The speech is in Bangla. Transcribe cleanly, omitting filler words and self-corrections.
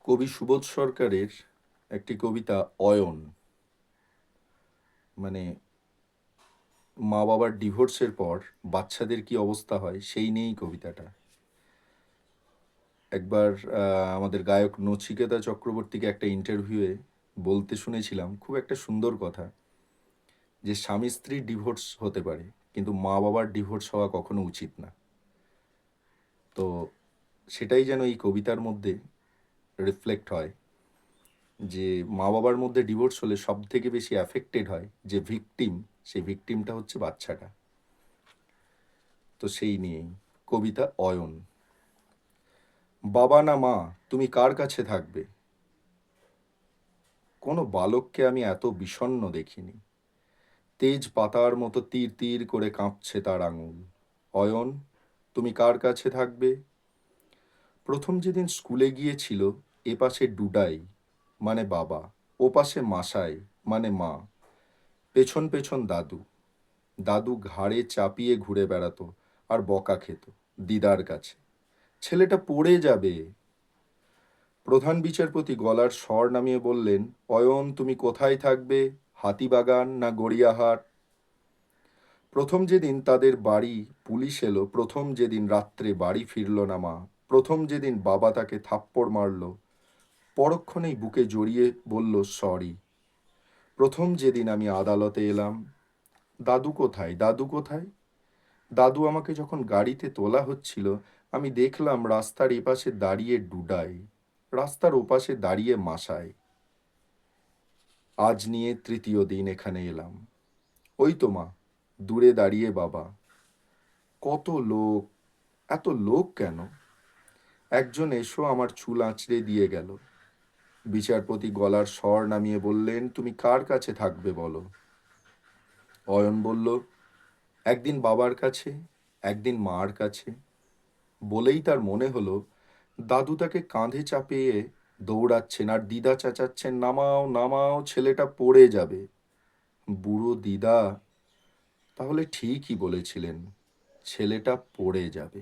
কবি সুবোধ সরকারের একটি কবিতা অয়ন, মানে মা বাবার ডিভোর্সের পর বাচ্চাদের কি অবস্থা হয় সেই নিয়েই কবিতাটা। একবার আমাদের গায়ক নচিকেতা চক্রবর্তীকে একটা ইন্টারভিউয়ে বলতে শুনেছিলাম খুব একটা সুন্দর কথা, যে স্বামী স্ত্রীর ডিভোর্স হতে পারে কিন্তু মা বাবার ডিভোর্স হওয়া কখনো উচিত না। তো সেটাই যেন এই কবিতার মধ্যে রিফ্লেক্ট হয়, যে মা বাবার মধ্যে ডিভোর্স হলে সব থেকে বেশি অ্যাফেক্টেড হয় যে ভিকটিম, সেই ভিকটিমটা হচ্ছে বাচ্চাটা। তো সেই নিয়েই কবিতা অয়ন। বাবা না মা, তুমি কার কাছে থাকবে? কোনো বালককে আমি এত বিষণ্ণ দেখিনি। তেজ পাতার মতো তীর তীর করে কাঁপছে তার আঙুল। অয়ন, তুমি কার কাছে থাকবে? প্রথম যেদিন স্কুলে গিয়েছিল, এপাশে ডুডাই মানে বাবা, ওপাশে মাসাই মানে মা, পেছন পেছন দাদু। দাদু ঘাড়ে চাপিয়ে ঘুরে বেড়াতো আর বকা খেত দিদার কাছে, ছেলেটা পড়ে যাবে। প্রধান বিচারপতি গলার স্বর নামিয়ে বললেন, অয়ন তুমি কোথায় থাকবে? হাতিবাগান না গড়িয়াহাট? প্রথম যেদিন তাদের বাড়ি পুলিশ এলো, প্রথম যেদিন রাত্রে বাড়ি ফিরল না মা, প্রথম যেদিন বাবা তাকে থাপ্পড় মারল, পরক্ষণেই বুকে জড়িয়ে বলল সরি। প্রথম যেদিন আমি আদালতে এলাম, দাদু কোথায়, দাদু কোথায়? দাদু আমাকে যখন গাড়িতে তোলা হচ্ছিল, আমি দেখলাম রাস্তার এপাশে দাঁড়িয়ে ডুডাই, রাস্তার ওপাশে দাঁড়িয়ে মাসায়। আজ নিয়ে তৃতীয় দিন এখানে এলাম। ওই তো মা, দূরে দাঁড়িয়ে বাবা। কত লোক, এত লোক কেন? একজন এসো আমার চুল আঁচড়ে দিয়ে গেল। বিচারপতি গলার স্বর নামিয়ে বললেন, তুমি কার কাছে থাকবে বলো? অয়ন বলল, একদিন বাবার কাছে, একদিন মার কাছে। বলেই তার মনে হলো দাদু তাকে কাঁধে চাপিয়ে দৌড়াচ্ছেন আর দিদা চেঁচাচ্ছেন, নামাও নামাও, ছেলেটা পড়ে যাবে। বুড়ো দিদা তাহলে ঠিকই বলেছিলেন, ছেলেটা পড়ে যাবে।